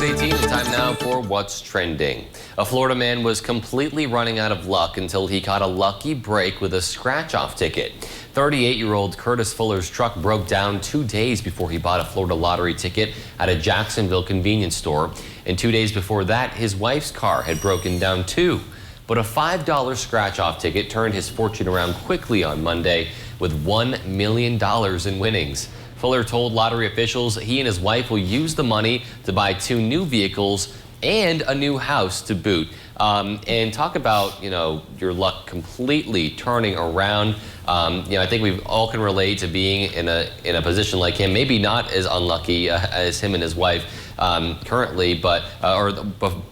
6:18, and time now for What's Trending. A Florida man was completely running out of luck until he caught a lucky break with a scratch-off ticket. 38-year-old Curtis Fuller's truck broke down 2 days before he bought a Florida lottery ticket at a Jacksonville convenience store. And 2 days before that, his wife's car had broken down too. But a $5 scratch-off ticket turned his fortune around quickly on Monday with $1 million in winnings. Fuller told lottery officials he and his wife will use the money to buy 2 new vehicles and a new house to boot. And talk about, your luck completely turning around. I think we all can relate to being in a position like him. Maybe not as unlucky as him and his wife currently, but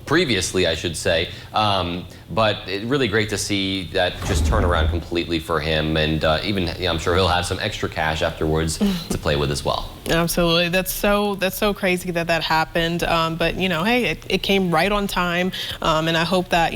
previously, I should say. But it's really great to see that just turn around completely for him, and even I'm sure he'll have some extra cash afterwards to play with as well. Absolutely, that's so crazy that happened. But hey, it came right on time, and I hope that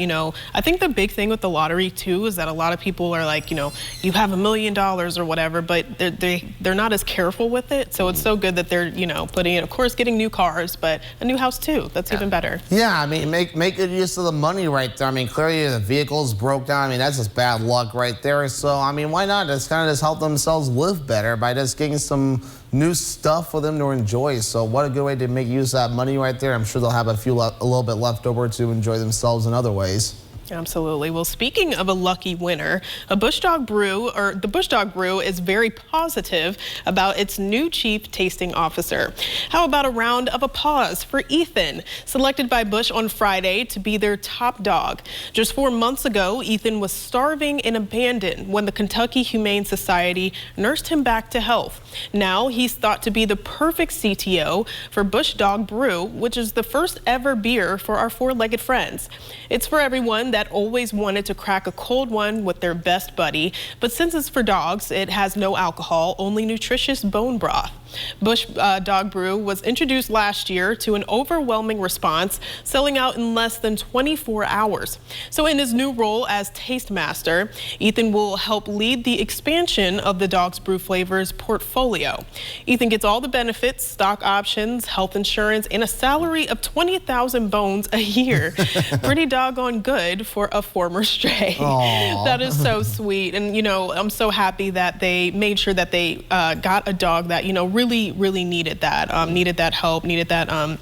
I think the big thing with the lottery too is that a lot of people are like, you have $1 million or whatever, but they're not as careful with it. So it's so good that they're putting in, of course, getting new cars, but a new house too. That's even better. Yeah, I mean, make good use of the money right there. I mean, clearly the vehicles broke down. I mean, that's just bad luck right there. So I mean, why not just kind of help themselves live better by just getting some new stuff for them to enjoy. So what a good way to make use of that money right there. I'm sure they'll have a little bit left over to enjoy themselves in other ways. Absolutely. Well, speaking of a lucky winner, the Bush Dog Brew is very positive about its new chief tasting officer. How about a round of applause for Ethan, selected by Bush on Friday to be their top dog. Just 4 months ago, Ethan was starving and abandoned when the Kentucky Humane Society nursed him back to health. Now he's thought to be the perfect CTO for Bush Dog Brew, which is the first ever beer for our four-legged friends. It's for everyone that always wanted to crack a cold one with their best buddy, but since it's for dogs, it has no alcohol, only nutritious bone broth. Bush Dog Brew was introduced last year to an overwhelming response, selling out in less than 24 hours. So in his new role as Taste Master, Ethan will help lead the expansion of the Dog's Brew flavors portfolio. Ethan gets all the benefits, stock options, health insurance, and a salary of 20,000 bones a year. Pretty doggone good for a former stray. That is so sweet. And, I'm so happy that they made sure that they got a dog that, really needed that, needed that help, needed that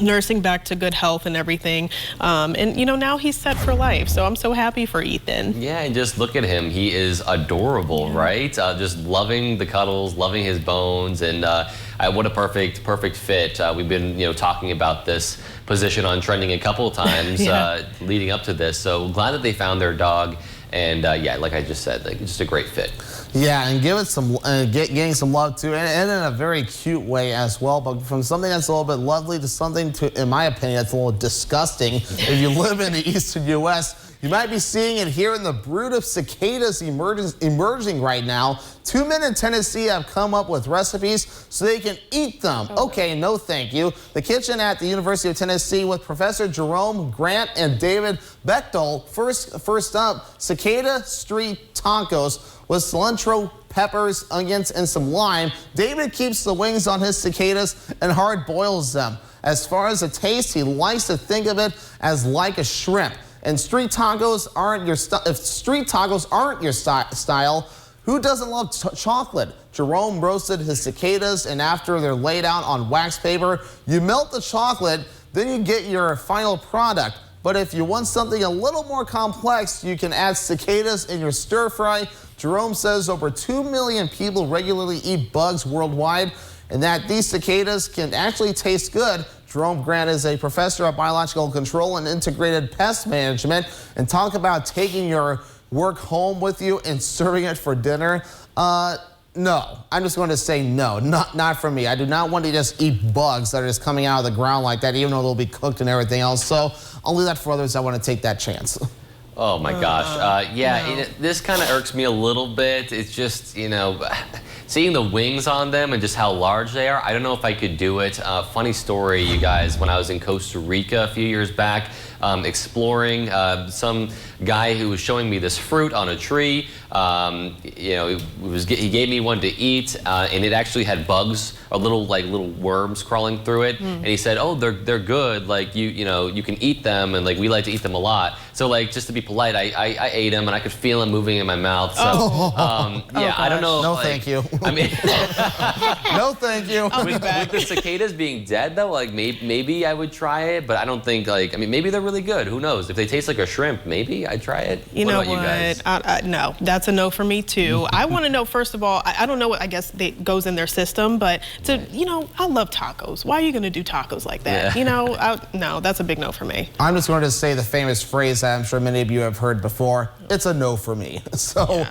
nursing back to good health and everything. And, now he's set for life. So I'm so happy for Ethan. Yeah, and just look at him. He is adorable, right? Just loving the cuddles, loving his bones, and what a perfect fit. We've been, talking about this position on Trending a couple of times leading up to this. So glad that they found their dog. And like I just said, just a great fit. Yeah, and give it some, getting some love too, and in a very cute way as well. But from something that's a little bit lovely to something, in my opinion, that's a little disgusting. If you live in the eastern U.S., you might be seeing it here in the brood of cicadas emerging right now. 2 men in Tennessee have come up with recipes so they can eat them. Okay, no thank you. The kitchen at the University of Tennessee with Professor Jerome Grant and David Bechtel. First up, cicada street tacos with cilantro, peppers, onions, and some lime. David keeps the wings on his cicadas and hard boils them. As far as the taste, he likes to think of it as like a shrimp. And street tacos aren't your if street tacos aren't your style, who doesn't love chocolate? Jerome roasted his cicadas, and after they're laid out on wax paper, you melt the chocolate, then you get your final product. But if you want something a little more complex, you can add cicadas in your stir fry. Jerome says over 2 million people regularly eat bugs worldwide, and that these cicadas can actually taste good. Jerome Grant is a professor of biological control and integrated pest management, and talk about taking your work home with you and serving it for dinner. No, I'm just going to say no, not for me. I do not want to just eat bugs that are just coming out of the ground like that, even though they'll be cooked and everything else. So I'll leave that for others that want to take that chance. Oh my gosh. No. This kind of irks me a little bit. It's just, seeing the wings on them and just how large they are. I don't know if I could do it. Funny story, you guys, when I was in Costa Rica a few years back, exploring. Some guy who was showing me this fruit on a tree. You know, he gave me one to eat, and it actually had bugs, or little worms crawling through it. And he said, "Oh, they're good. Like you know, you can eat them, and like we like to eat them a lot." So like, just to be polite, I ate them, and I could feel them moving in my mouth. So yeah, I don't know. No, like, thank you. I mean, no, thank you. with the cicadas being dead though, like maybe I would try it, but I don't think like, I mean, maybe they're really good. Who knows? If they taste like a shrimp, maybe I'd try it. You know what? You guys? No, that's a no for me too. I want to know, first of all, I don't know what I guess goes in their system, but you know, I love tacos. Why are you going to do tacos like that? Yeah. You know, no, that's a big no for me. I'm just going to say the famous phrase that I'm sure many of you have heard before. It's a no for me. So